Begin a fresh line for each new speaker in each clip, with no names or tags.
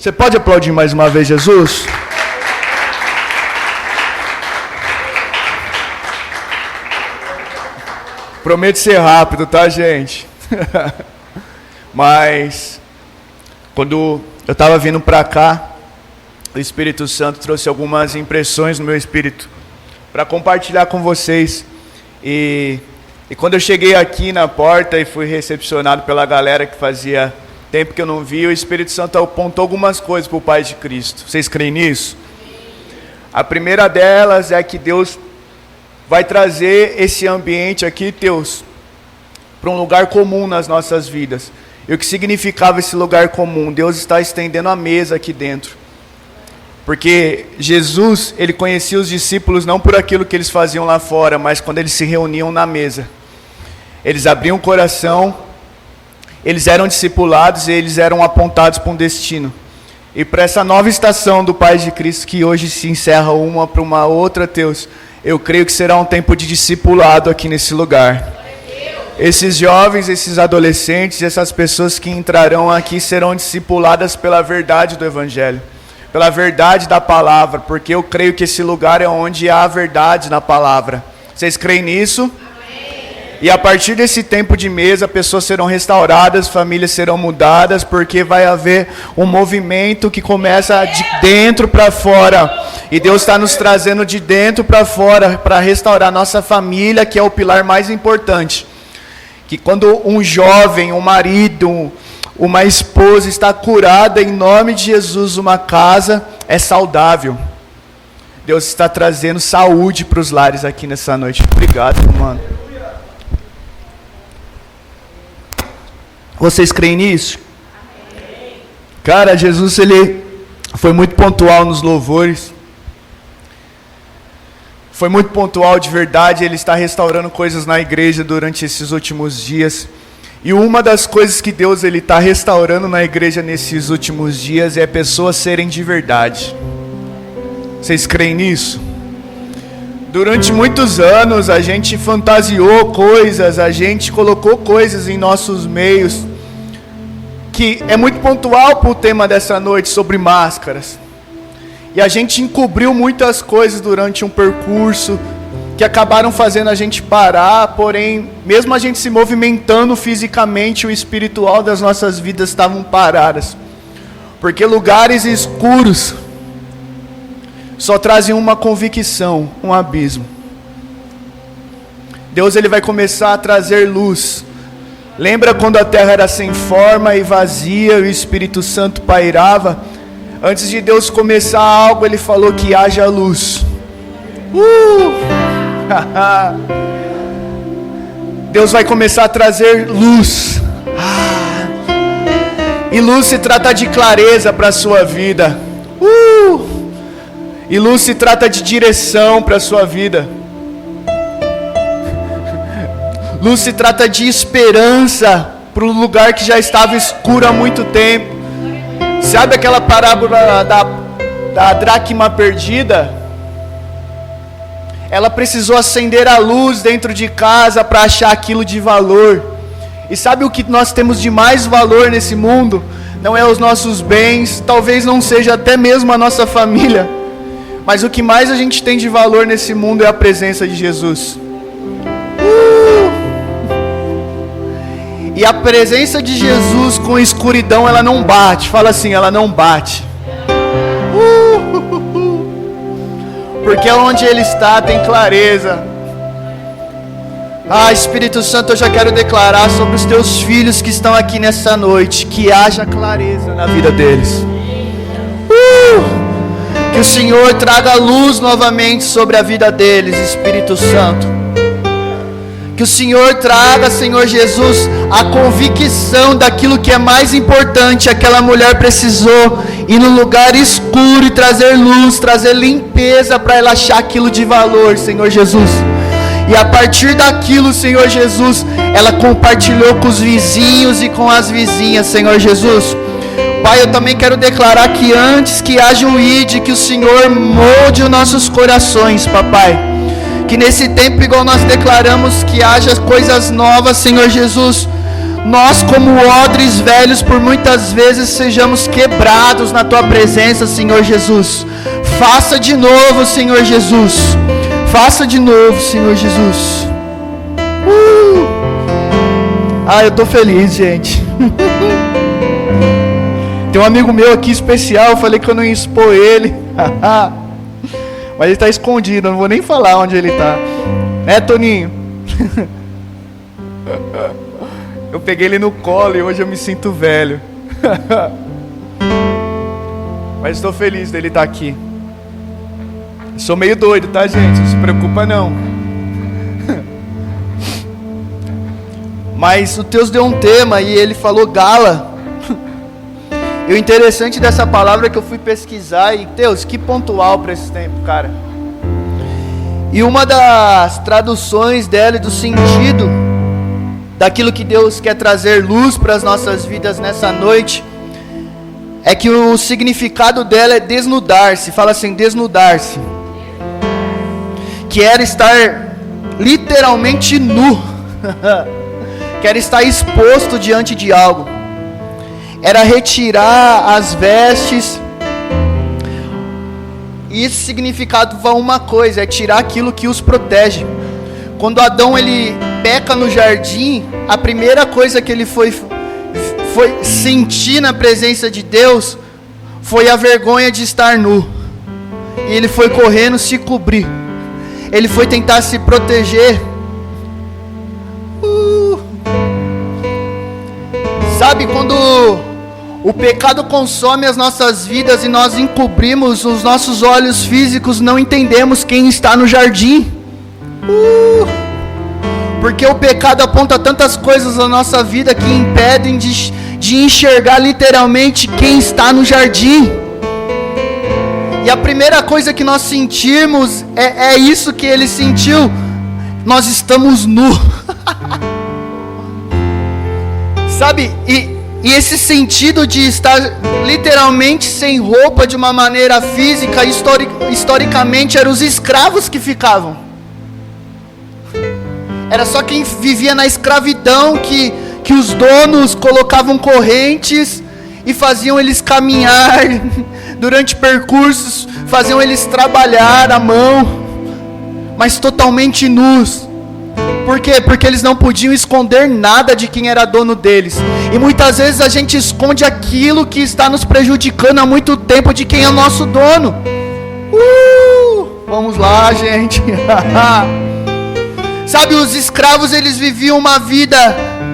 Você pode aplaudir mais uma vez Jesus? Prometo ser rápido, tá, gente? Mas, quando eu estava vindo para cá, o Espírito Santo trouxe algumas impressões no meu espírito para compartilhar com vocês. E quando eu cheguei aqui na porta e fui recepcionado pela galera que fazia tempo que eu não vi, o Espírito Santo apontou algumas coisas para o Pai de Cristo. Vocês creem nisso? A primeira delas é que Deus vai trazer esse ambiente aqui, Deus, para um lugar comum nas nossas vidas. E o que significava esse lugar comum? Deus está estendendo a mesa aqui dentro. Porque Jesus, ele conhecia os discípulos não por aquilo que eles faziam lá fora, mas quando eles se reuniam na mesa. Eles abriam o coração, eles eram discipulados e eles eram apontados para um destino. E para essa nova estação do Pai de Cristo, que hoje se encerra uma para uma outra, Deus, eu creio que será um tempo de discipulado aqui nesse lugar. Esses jovens, esses adolescentes, essas pessoas que entrarão aqui serão discipuladas pela verdade do Evangelho, pela verdade da palavra, porque eu creio que esse lugar é onde há a verdade na palavra. Vocês creem nisso? E a partir desse tempo de mesa, pessoas serão restauradas, famílias serão mudadas, porque vai haver um movimento que começa de dentro para fora. E Deus está nos trazendo de dentro para fora, para restaurar nossa família, que é o pilar mais importante. Que quando um jovem, um marido, uma esposa está curada em nome de Jesus, uma casa é saudável. Deus está trazendo saúde para os lares aqui nessa noite. Obrigado, mano. Vocês creem nisso? Amém. Cara, Jesus, ele foi muito pontual nos louvores. Foi muito pontual de verdade. Ele está restaurando coisas na igreja durante esses últimos dias. E uma das coisas que Deus ele está restaurando na igreja nesses últimos dias é pessoas serem de verdade. Vocês creem nisso? Durante muitos anos a gente fantasiou coisas, a gente colocou coisas em nossos meios, que é muito pontual para o tema dessa noite sobre máscaras. E a gente encobriu muitas coisas durante um percurso que acabaram fazendo a gente parar, porém, mesmo a gente se movimentando fisicamente, o espiritual das nossas vidas estavam paradas. Porque lugares escuros só trazem uma convicção, um abismo. Deus ele vai começar a trazer luz. Lembra quando a terra era sem forma e vazia e o Espírito Santo pairava? Antes de Deus começar algo, ele falou que haja luz. Deus vai começar a trazer luz. E luz se trata de clareza para a sua vida. E luz se trata de direção para a sua vida. Luz se trata de esperança para um lugar que já estava escuro há muito tempo. Sabe aquela parábola da dracma perdida? Ela precisou acender a luz dentro de casa para achar aquilo de valor. E sabe o que nós temos de mais valor nesse mundo? Não é os nossos bens, talvez não seja até mesmo a nossa família. Mas o que mais a gente tem de valor nesse mundo é a presença de Jesus. E a presença de Jesus com escuridão, ela não bate. Fala assim, ela não bate. Porque onde Ele está tem clareza. Espírito Santo, eu já quero declarar sobre os teus filhos que estão aqui nessa noite, que haja clareza na vida deles. Que o Senhor traga luz novamente sobre a vida deles, Espírito Santo. Que o Senhor traga, Senhor Jesus, a convicção daquilo que é mais importante. Aquela mulher precisou ir no lugar escuro e trazer luz, trazer limpeza para ela achar aquilo de valor, Senhor Jesus. E a partir daquilo, Senhor Jesus, ela compartilhou com os vizinhos e com as vizinhas, Senhor Jesus. Pai, eu também quero declarar que antes que haja um ide, que o Senhor molde os nossos corações, papai. Que nesse tempo, igual nós declaramos, que haja coisas novas, Senhor Jesus,
nós como odres velhos por muitas vezes sejamos quebrados na tua presença, Senhor Jesus. Faça de novo, Senhor Jesus. Faça de novo, Senhor Jesus. Eu tô feliz, gente. Tem um amigo meu aqui especial, eu falei que eu não ia expor ele. Mas ele tá escondido, eu não vou nem falar onde ele tá. Né, Toninho? Eu peguei ele no colo e hoje eu me sinto velho. Mas estou feliz dele estar aqui. Sou meio doido, tá, gente? Não se preocupa não. Mas o Deus deu um tema e ele falou gala. E o interessante dessa palavra é que eu fui pesquisar e, Deus, que pontual para esse tempo, cara. E uma das traduções dela e do sentido daquilo que Deus quer trazer luz para as nossas vidas nessa noite é que o significado dela é desnudar-se. Fala assim, desnudar-se. Que era estar literalmente nu. Que era estar exposto diante de algo. Era retirar as vestes. E esse significado vai uma coisa, é tirar aquilo que os protege. Quando Adão ele peca no jardim, a primeira coisa que ele foi sentir na presença de Deus foi a vergonha de estar nu. E ele foi correndo se cobrir. Ele foi tentar se proteger. Sabe quando o pecado consome as nossas vidas e nós encobrimos os nossos olhos físicos, não entendemos quem está no jardim. Porque o pecado aponta tantas coisas na nossa vida que impedem de enxergar literalmente quem está no jardim. E a primeira coisa que nós sentimos é isso que ele sentiu. Nós estamos nus. Sabe, e esse sentido de estar literalmente sem roupa de uma maneira física, historicamente eram os escravos que ficavam. Era só quem vivia na escravidão que os donos colocavam correntes e faziam eles caminhar durante percursos, faziam eles trabalhar à mão, mas totalmente nus. Por quê? Porque eles não podiam esconder nada de quem era dono deles. E muitas vezes a gente esconde aquilo que está nos prejudicando há muito tempo de quem é o nosso dono. Vamos lá, gente. Sabe, os escravos eles viviam uma vida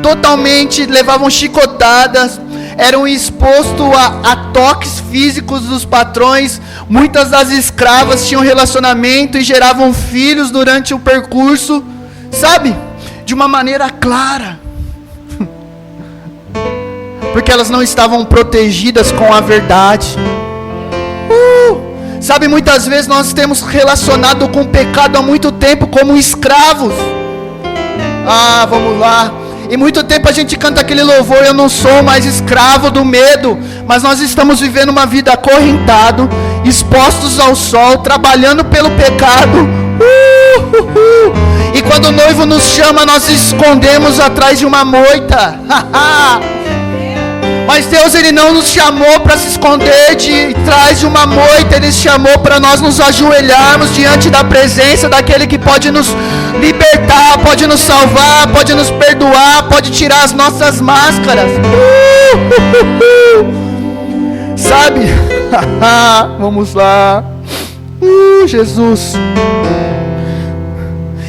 totalmente, levavam chicotadas, eram expostos a toques físicos dos patrões. Muitas das escravas tinham relacionamento e geravam filhos durante o percurso. Sabe, de uma maneira clara, porque elas não estavam protegidas com a verdade. Sabe, muitas vezes nós temos relacionado com o pecado há muito tempo como escravos. Vamos lá. E muito tempo a gente canta aquele louvor, eu não sou mais escravo do medo, mas nós estamos vivendo uma vida acorrentado, expostos ao sol, trabalhando pelo pecado. E quando o noivo nos chama, nós escondemos atrás de uma moita. Mas Deus ele não nos chamou para se esconder de trás de uma moita. Ele chamou para nós nos ajoelharmos diante da presença daquele que pode nos libertar, pode nos salvar, pode nos perdoar, pode tirar as nossas máscaras. Sabe? Vamos lá. Jesus.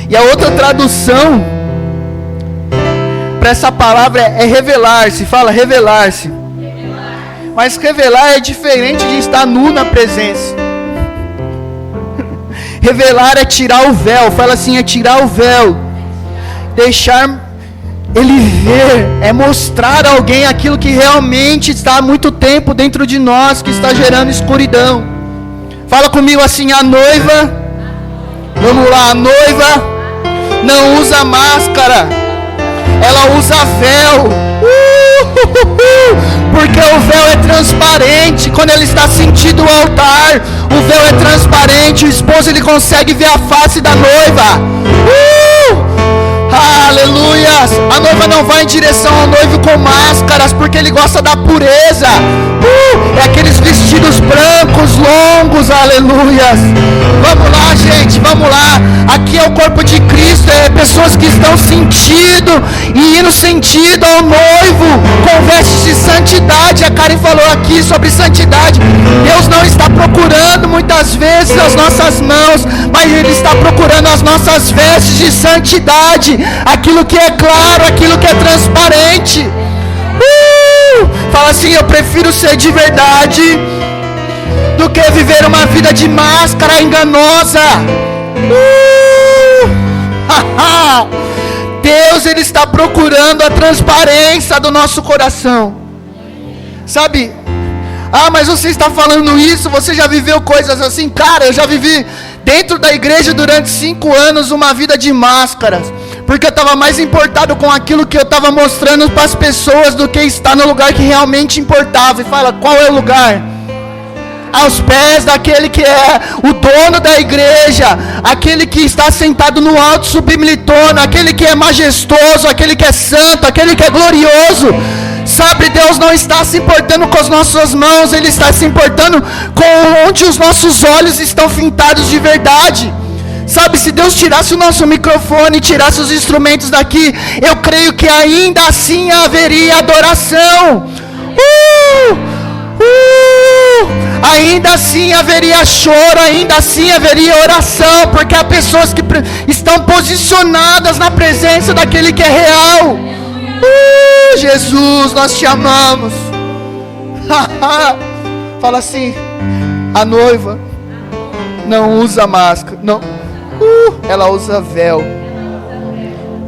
E a outra tradução para essa palavra é revelar-se. Fala, revelar-se. Mas revelar é diferente de estar nu na presença. Revelar é tirar o véu. Fala assim, é tirar o véu. Deixar ele ver. É mostrar a alguém aquilo que realmente está há muito tempo dentro de nós, que está gerando escuridão. Fala comigo assim, a noiva. Vamos lá, a noiva não usa máscara, ela usa véu. Porque o véu é transparente. Quando ele está sentindo o altar, o véu é transparente. O esposo ele consegue ver a face da noiva. Aleluias. A noiva não vai em direção ao noivo com máscaras, porque ele gosta da pureza. É aqueles vestidos brancos, longos. Aleluias. Vamos lá, gente, vamos lá. Aqui é o corpo de Cristo. É pessoas que estão sentindo e indo sentido ao noivo com vestes de santidade. A Karen falou aqui sobre santidade. Deus não está procurando muitas vezes as nossas mãos, mas Ele está procurando as nossas vestes de santidade. Aquilo que é claro, aquilo que é transparente. Fala assim: eu prefiro ser de verdade do que viver uma vida de máscara enganosa. Deus, Ele está procurando a transparência do nosso coração. Sabe? Mas você está falando isso, você já viveu coisas assim? Cara, eu já vivi dentro da igreja durante 5 anos uma vida de máscaras, porque eu estava mais importado com aquilo que eu estava mostrando para as pessoas do que estar no lugar que realmente importava. E fala, qual é o lugar? Aos pés daquele que é o dono da igreja, aquele que está sentado no alto sublime trono, aquele que é majestoso, aquele que é santo, aquele que é glorioso. Sabe, Deus não está se importando com as nossas mãos, Ele está se importando com onde os nossos olhos estão fintados de verdade. Sabe, se Deus tirasse o nosso microfone, tirasse os instrumentos daqui, eu creio que ainda assim haveria adoração. Ainda assim haveria choro, ainda assim haveria oração, porque há pessoas que estão posicionadas na presença daquele que é real. Jesus, nós te amamos. Fala assim: a noiva não usa máscara, não. Ela usa véu,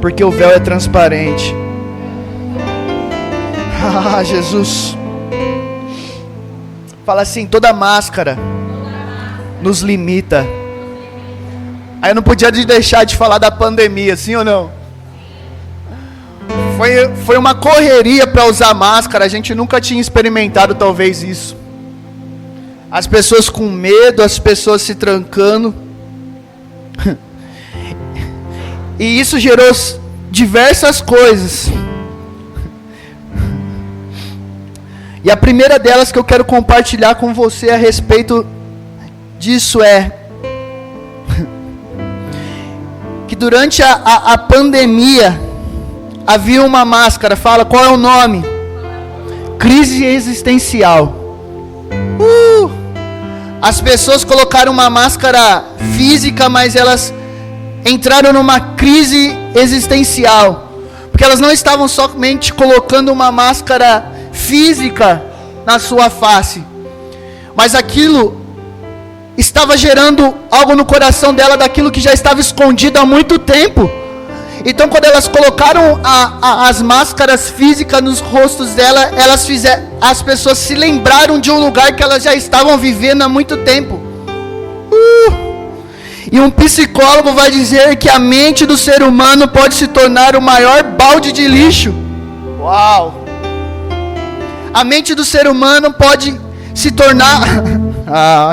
porque o véu é transparente. Jesus. Fala assim: toda máscara nos limita. Aí eu não podia deixar de falar da pandemia, sim ou não? Foi uma correria para usar máscara. A gente nunca tinha experimentado talvez isso. As pessoas com medo, as pessoas se trancando. E isso gerou diversas coisas. E a primeira delas que eu quero compartilhar com você a respeito disso é que durante a pandemia havia uma máscara. Fala, qual é o nome? Crise existencial. As pessoas colocaram uma máscara física, mas elas entraram numa crise existencial, porque elas não estavam somente colocando uma máscara física na sua face, mas aquilo estava gerando algo no coração dela, daquilo que já estava escondido há muito tempo. Então, quando elas colocaram as máscaras físicas nos rostos dela, as pessoas se lembraram de um lugar que elas já estavam vivendo há muito tempo. E um psicólogo vai dizer que a mente do ser humano pode se tornar o maior balde de lixo. Uau! A mente do ser humano pode se tornar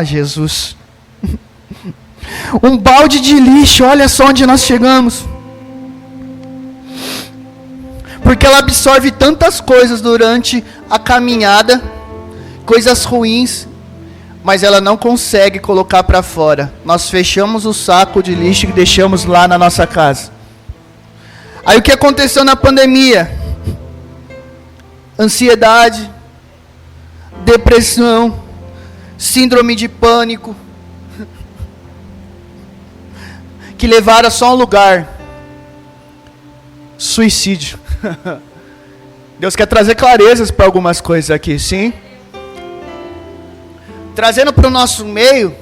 Jesus, um balde de lixo. Olha só onde nós chegamos. Porque ela absorve tantas coisas durante a caminhada, coisas ruins, mas ela não consegue colocar para fora. Nós fechamos o saco de lixo e deixamos lá na nossa casa. Aí o que aconteceu na pandemia? Ansiedade, depressão, síndrome de pânico, que levaram só a um lugar: suicídio. Deus quer trazer clarezas para algumas coisas aqui, sim? Trazendo para o nosso meio,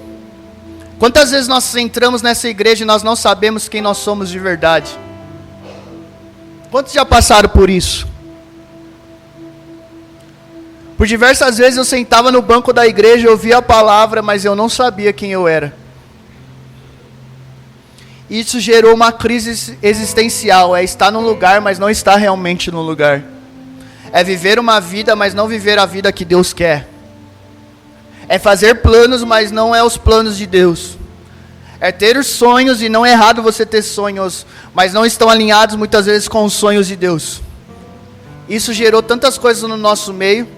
quantas vezes nós entramos nessa igreja e nós não sabemos quem nós somos de verdade? Quantos já passaram por isso? Por diversas vezes eu sentava no banco da igreja, eu ouvia a palavra, mas eu não sabia quem eu era. Isso gerou uma crise existencial. É estar num lugar, mas não estar realmente no lugar. É viver uma vida, mas não viver a vida que Deus quer. É fazer planos, mas não é os planos de Deus. É ter os sonhos, e não é errado você ter sonhos, mas não estão alinhados muitas vezes com os sonhos de Deus. Isso gerou tantas coisas no nosso meio,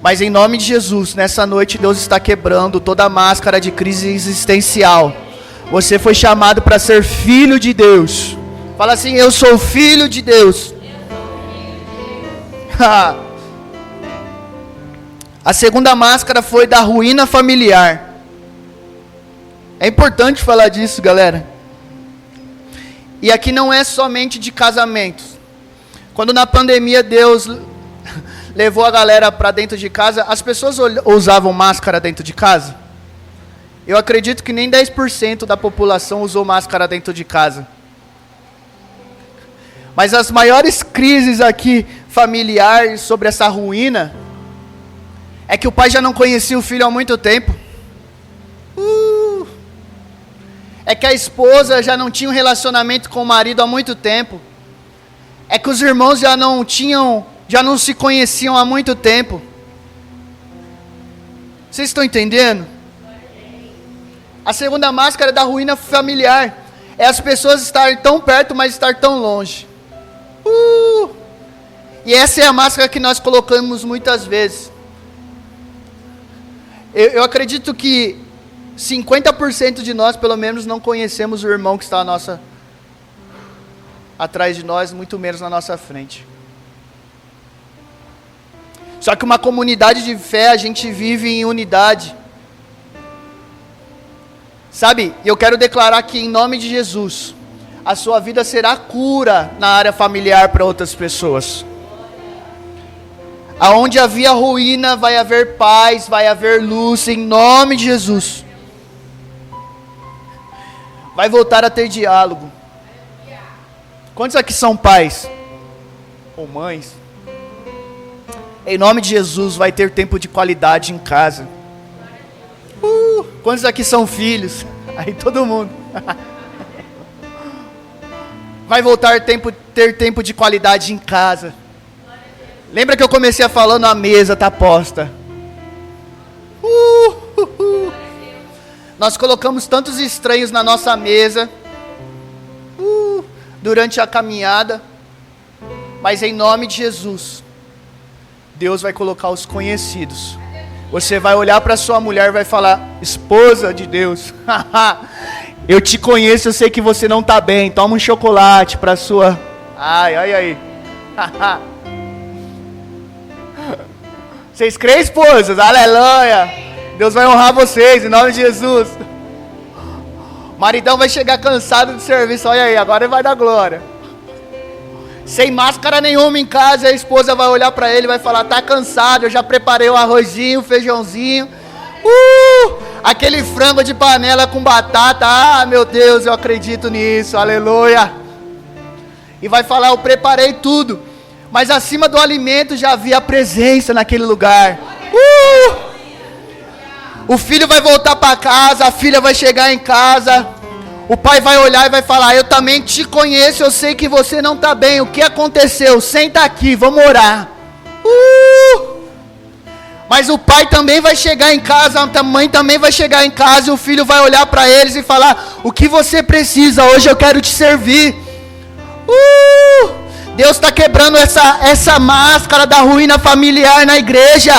mas em nome de Jesus, nessa noite Deus está quebrando toda a máscara de crise existencial. Você foi chamado para ser filho de Deus. Fala assim: eu sou filho de Deus. A segunda máscara foi da ruína familiar. É importante falar disso, galera. E aqui não é somente de casamentos. Quando na pandemia Deus levou a galera para dentro de casa, as pessoas usavam máscara dentro de casa? Eu acredito que nem 10% da população usou máscara dentro de casa. Mas as maiores crises aqui familiares sobre essa ruína é que o pai já não conhecia o filho há muito tempo. É que a esposa já não tinha um relacionamento com o marido há muito tempo. É que os irmãos já não se conheciam há muito tempo. Vocês estão entendendo? A segunda máscara da ruína familiar é as pessoas estarem tão perto, mas estar tão longe. E essa é a máscara que nós colocamos muitas vezes. Eu acredito que 50% de nós, pelo menos, não conhecemos o irmão que está atrás de nós, muito menos na nossa frente. Só que uma comunidade de fé, a gente vive em unidade. Sabe, eu quero declarar que em nome de Jesus, a sua vida será cura na área familiar para outras pessoas. Aonde havia ruína, vai haver paz, vai haver luz, em nome de Jesus. Vai voltar a ter diálogo. Quantos aqui são pais? Ou mães? Em nome de Jesus, vai ter tempo de qualidade em casa. Quantos aqui são filhos? Aí todo mundo. Vai voltar ter tempo de qualidade em casa. Lembra que eu comecei falando, a mesa está posta. Nós colocamos tantos estranhos na nossa mesa durante a caminhada, mas em nome de Jesus, Deus vai colocar os conhecidos. Você vai olhar para sua mulher e vai falar: esposa de Deus, eu te conheço, eu sei que você não está bem, toma um chocolate para sua... Ai. Vocês creem, esposas? Aleluia! Deus vai honrar vocês, em nome de Jesus. O maridão vai chegar cansado do serviço, olha aí, agora ele vai dar glória. Sem máscara nenhuma em casa, a esposa vai olhar para ele e vai falar: tá cansado, eu já preparei o arrozinho, o feijãozinho. Aquele frango de panela com batata, meu Deus, eu acredito nisso, aleluia. E vai falar: eu preparei tudo. Mas acima do alimento já havia a presença naquele lugar. O filho vai voltar para casa, a filha vai chegar em casa, o pai vai olhar e vai falar: eu também te conheço, eu sei que você não está bem, o que aconteceu? Senta aqui, vamos orar. Mas o pai também vai chegar em casa, a mãe também vai chegar em casa, e o filho vai olhar para eles e falar: o que você precisa? Hoje eu quero te servir. Deus está quebrando essa máscara da ruína familiar na igreja.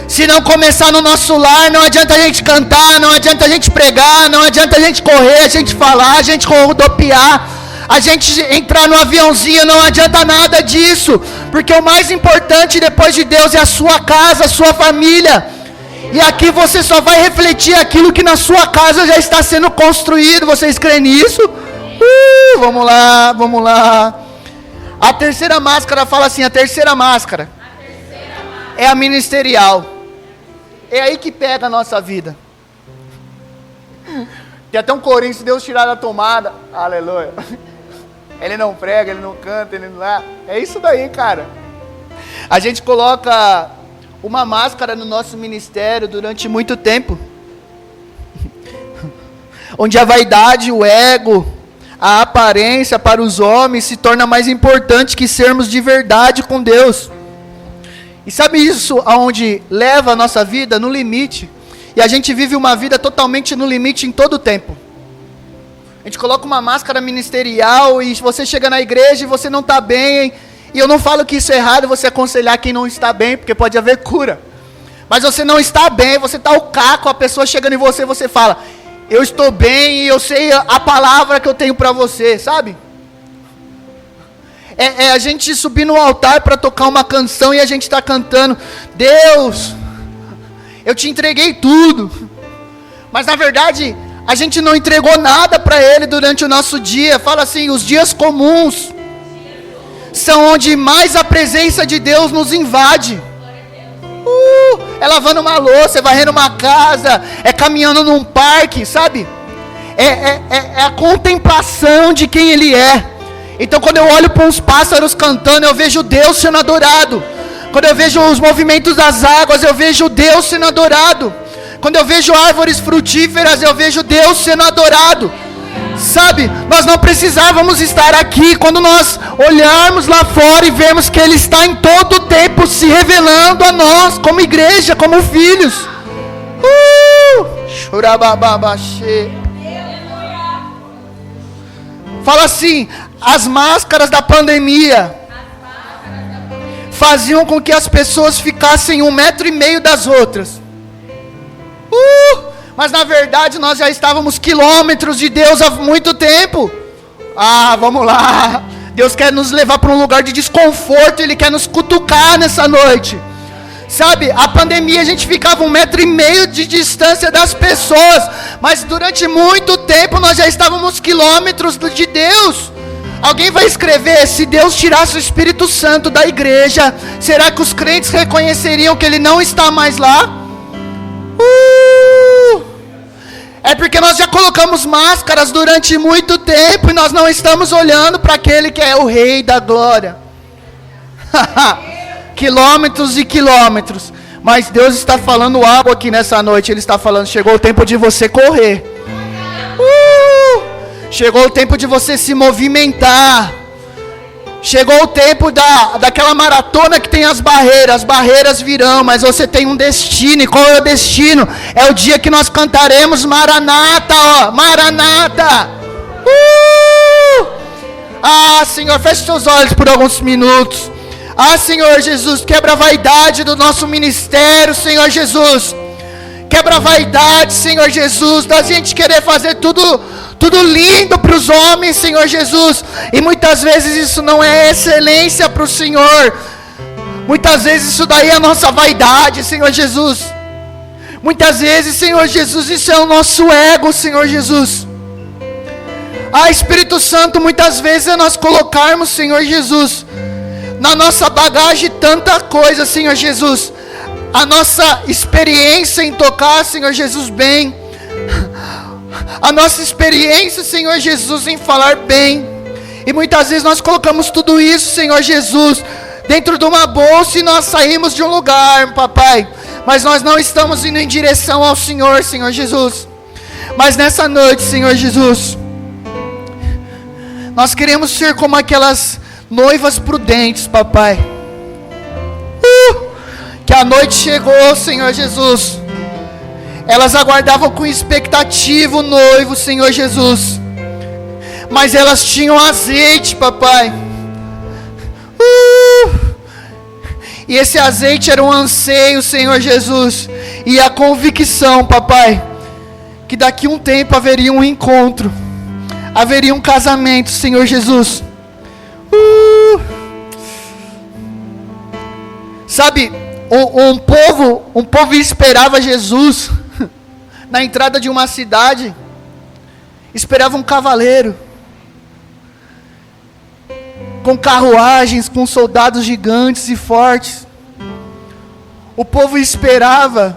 Se não começar no nosso lar, não adianta a gente cantar, não adianta a gente pregar, não adianta a gente correr, a gente falar, a gente rodopiar, a gente entrar no aviãozinho, não adianta nada disso, porque o mais importante depois de Deus é a sua casa, a sua família. E aqui você só vai refletir aquilo que na sua casa já está sendo construído. Vocês creem nisso? Vamos lá. A terceira máscara fala assim: a terceira máscara é a ministerial. É aí que pega a nossa vida. Tem até um corinho: se Deus tirar da tomada, aleluia. Ele não prega, ele não canta, ele não... É isso daí, cara. A gente coloca uma máscara no nosso ministério durante muito tempo, onde a vaidade, o ego, a aparência para os homens se torna mais importante que sermos de verdade com Deus. E sabe isso aonde leva a nossa vida? No limite. E a gente vive uma vida totalmente no limite em todo o tempo. A gente coloca uma máscara ministerial e você chega na igreja e você não está bem. E eu não falo que isso é errado, você aconselhar quem não está bem, porque pode haver cura. Mas você não está bem, você está o caco, a pessoa chegando em você, você fala, eu estou bem e eu sei a palavra que eu tenho para você, sabe? É a gente subir no altar para tocar uma canção e a gente está cantando, Deus, eu te entreguei tudo. Mas na verdade, a gente não entregou nada para Ele durante o nosso dia. Fala assim, os dias comuns são onde mais a presença de Deus nos invade. É lavando uma louça, é varrendo uma casa, é caminhando num parque, sabe? É a contemplação de quem Ele é. Então quando eu olho para uns pássaros cantando, eu vejo Deus sendo adorado. Quando eu vejo os movimentos das águas, eu vejo Deus sendo adorado. Quando eu vejo árvores frutíferas, eu vejo Deus sendo adorado. Sabe, nós não precisávamos estar aqui. Quando nós olharmos lá fora e vermos que Ele está em todo o tempo se revelando a nós, como igreja, como filhos. Fala assim, as máscaras da pandemia faziam com que as pessoas ficassem 1,5 metro das outras. Mas na verdade nós já estávamos quilômetros de Deus há muito tempo. Vamos lá. Deus quer nos levar para um lugar de desconforto. Ele quer nos cutucar nessa noite. Sabe, a pandemia a gente ficava 1,5 metro de distância das pessoas. Mas durante muito tempo nós já estávamos quilômetros de Deus. Alguém vai escrever, se Deus tirasse o Espírito Santo da igreja, será que os crentes reconheceriam que Ele não está mais lá? É porque nós já colocamos máscaras durante muito tempo e nós não estamos olhando para aquele que é o Rei da Glória. Quilômetros e quilômetros. Mas Deus está falando algo aqui nessa noite. Ele está falando, chegou o tempo de você correr. Chegou o tempo de você se movimentar. Chegou o tempo daquela maratona que tem as barreiras virão, mas você tem um destino, e qual é o destino? É o dia que nós cantaremos Maranata, Maranata! Senhor, feche seus olhos por alguns minutos. Senhor Jesus, quebra a vaidade do nosso ministério, Senhor Jesus. Quebra a vaidade, Senhor Jesus, da gente querer fazer tudo lindo para os homens, Senhor Jesus. E muitas vezes isso não é excelência para o Senhor. Muitas vezes isso daí é a nossa vaidade, Senhor Jesus. Muitas vezes, Senhor Jesus, isso é o nosso ego, Senhor Jesus. Espírito Santo, muitas vezes é nós colocarmos, Senhor Jesus, na nossa bagagem tanta coisa, Senhor Jesus. A nossa experiência em tocar, Senhor Jesus, bem. A nossa experiência, Senhor Jesus, em falar bem. E muitas vezes nós colocamos tudo isso, Senhor Jesus, dentro de uma bolsa e nós saímos de um lugar, papai. Mas nós não estamos indo em direção ao Senhor, Senhor Jesus. Mas nessa noite, Senhor Jesus, nós queremos ser como aquelas noivas prudentes, papai. Que a noite chegou, Senhor Jesus. Elas aguardavam com expectativa o noivo, Senhor Jesus. Mas elas tinham azeite, papai. E esse azeite era um anseio, Senhor Jesus. E a convicção, papai, que daqui a um tempo haveria um encontro. Haveria um casamento, Senhor Jesus. Sabe, um povo esperava Jesus na entrada de uma cidade. Esperava um cavaleiro com carruagens, com soldados gigantes e fortes. O povo esperava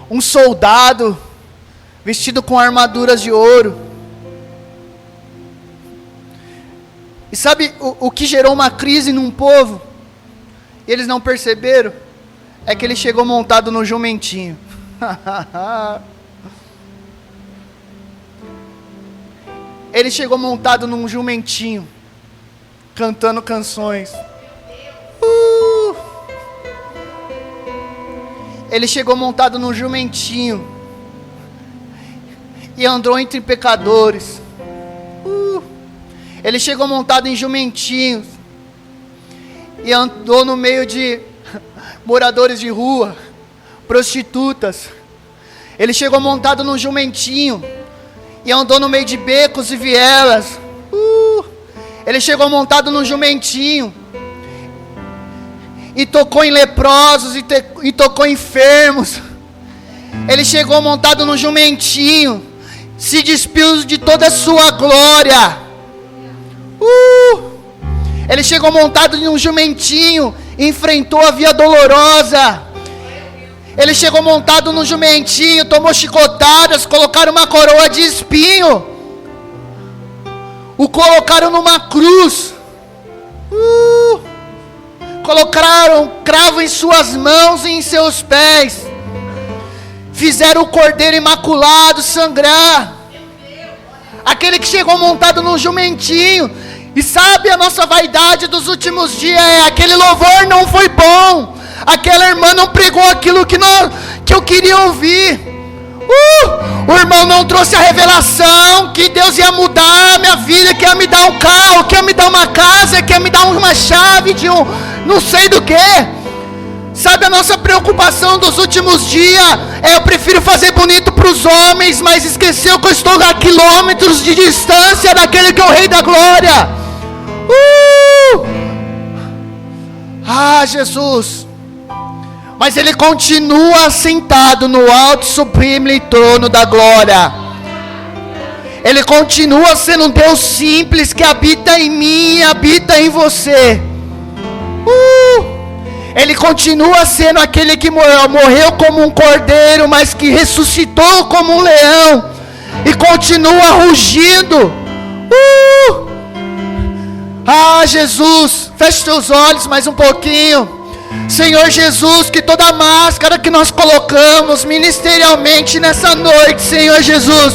um soldado vestido com armaduras de ouro. E sabe o que gerou uma crise num povo? E eles não perceberam? É que ele chegou montado no jumentinho. Ele chegou montado num jumentinho, cantando canções. Ele chegou montado num jumentinho e andou entre pecadores. Ele chegou montado em jumentinhos e andou no meio de moradores de rua, prostitutas. Ele chegou montado num jumentinho e andou no meio de becos e vielas. Ele chegou montado num jumentinho e tocou em leprosos e tocou em enfermos. Ele chegou montado num jumentinho, se despiu de toda a sua glória. Ele chegou montado em um jumentinho e enfrentou a via dolorosa. Ele chegou montado num jumentinho, tomou chicotadas, colocaram uma coroa de espinho, o colocaram numa cruz, colocaram cravo em suas mãos e em seus pés, fizeram o cordeiro imaculado sangrar. Aquele que chegou montado num jumentinho. E sabe, a nossa vaidade dos últimos dias é: aquele louvor não foi bom, aquela irmã não pregou aquilo que eu queria ouvir, o irmão não trouxe a revelação que Deus ia mudar a minha vida, que ia me dar um carro, que ia me dar uma casa, que ia me dar uma chave de um não sei do que. Sabe, a nossa preocupação dos últimos dias é: eu prefiro fazer bonito para os homens, mas esqueceu que eu estou a quilômetros de distância daquele que é o Rei da Glória. Jesus! Mas Ele continua sentado no alto e sublime trono da glória. Ele continua sendo um Deus simples que habita em mim e habita em você. Ele continua sendo aquele que morreu como um cordeiro, mas que ressuscitou como um leão e continua rugindo. Jesus, feche seus olhos mais um pouquinho. Senhor Jesus, que toda máscara que nós colocamos ministerialmente nessa noite, Senhor Jesus,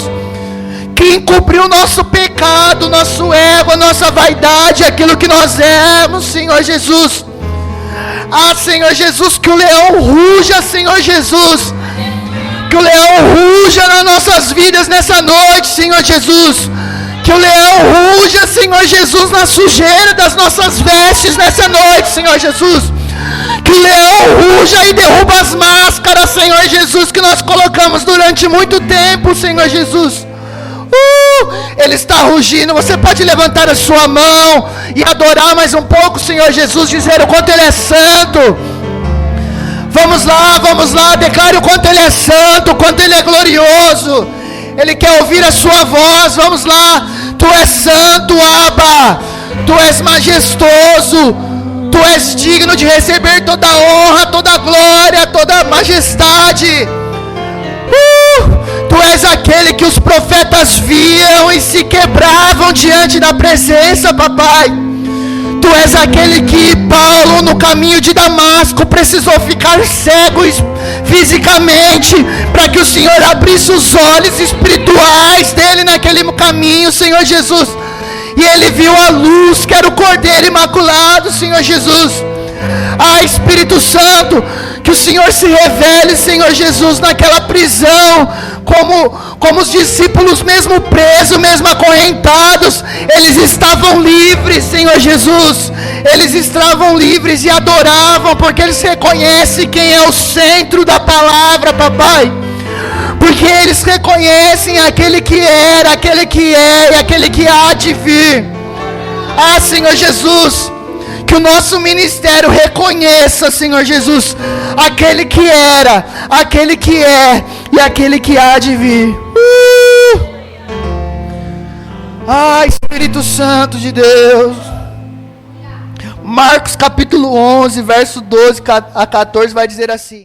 que encobriu o nosso pecado, nosso ego, a nossa vaidade, aquilo que nós éramos, Senhor Jesus. Senhor Jesus, que o leão ruja, Senhor Jesus, que o leão ruja nas nossas vidas nessa noite, Senhor Jesus. Que o leão ruja, Senhor Jesus, na sujeira das nossas vestes nessa noite, Senhor Jesus. Que o leão ruja e derruba as máscaras, Senhor Jesus, que nós colocamos durante muito tempo, Senhor Jesus. Ele está rugindo. Você pode levantar a sua mão e adorar mais um pouco, Senhor Jesus, dizer o quanto Ele é santo. Vamos lá, declare o quanto Ele é santo, o quanto Ele é glorioso. Ele quer ouvir a sua voz. Vamos lá. Tu és santo, Abba. Tu és majestoso. Tu és digno de receber toda a honra, toda a glória, toda a majestade. Tu és aquele que os profetas viam e se quebravam diante da presença, papai. Tu és aquele que Paulo, no caminho de Damasco, precisou ficar cego fisicamente, para que o Senhor abrisse os olhos espirituais dele naquele caminho, Senhor Jesus. E ele viu a luz, que era o Cordeiro Imaculado, Senhor Jesus. Espírito Santo, que o Senhor se revele, Senhor Jesus, naquela prisão, como os discípulos, mesmo presos, mesmo acorrentados, eles estavam livres, Senhor Jesus. Eles estavam livres e adoravam, porque eles reconhecem quem é o centro da palavra, papai. Porque eles reconhecem aquele que era, aquele que é e aquele que há de vir. Senhor Jesus, que o nosso ministério reconheça, Senhor Jesus, aquele que era, aquele que é e aquele que há de vir. Espírito Santo de Deus. Marcos capítulo 11, verso 12 a 14 vai dizer assim: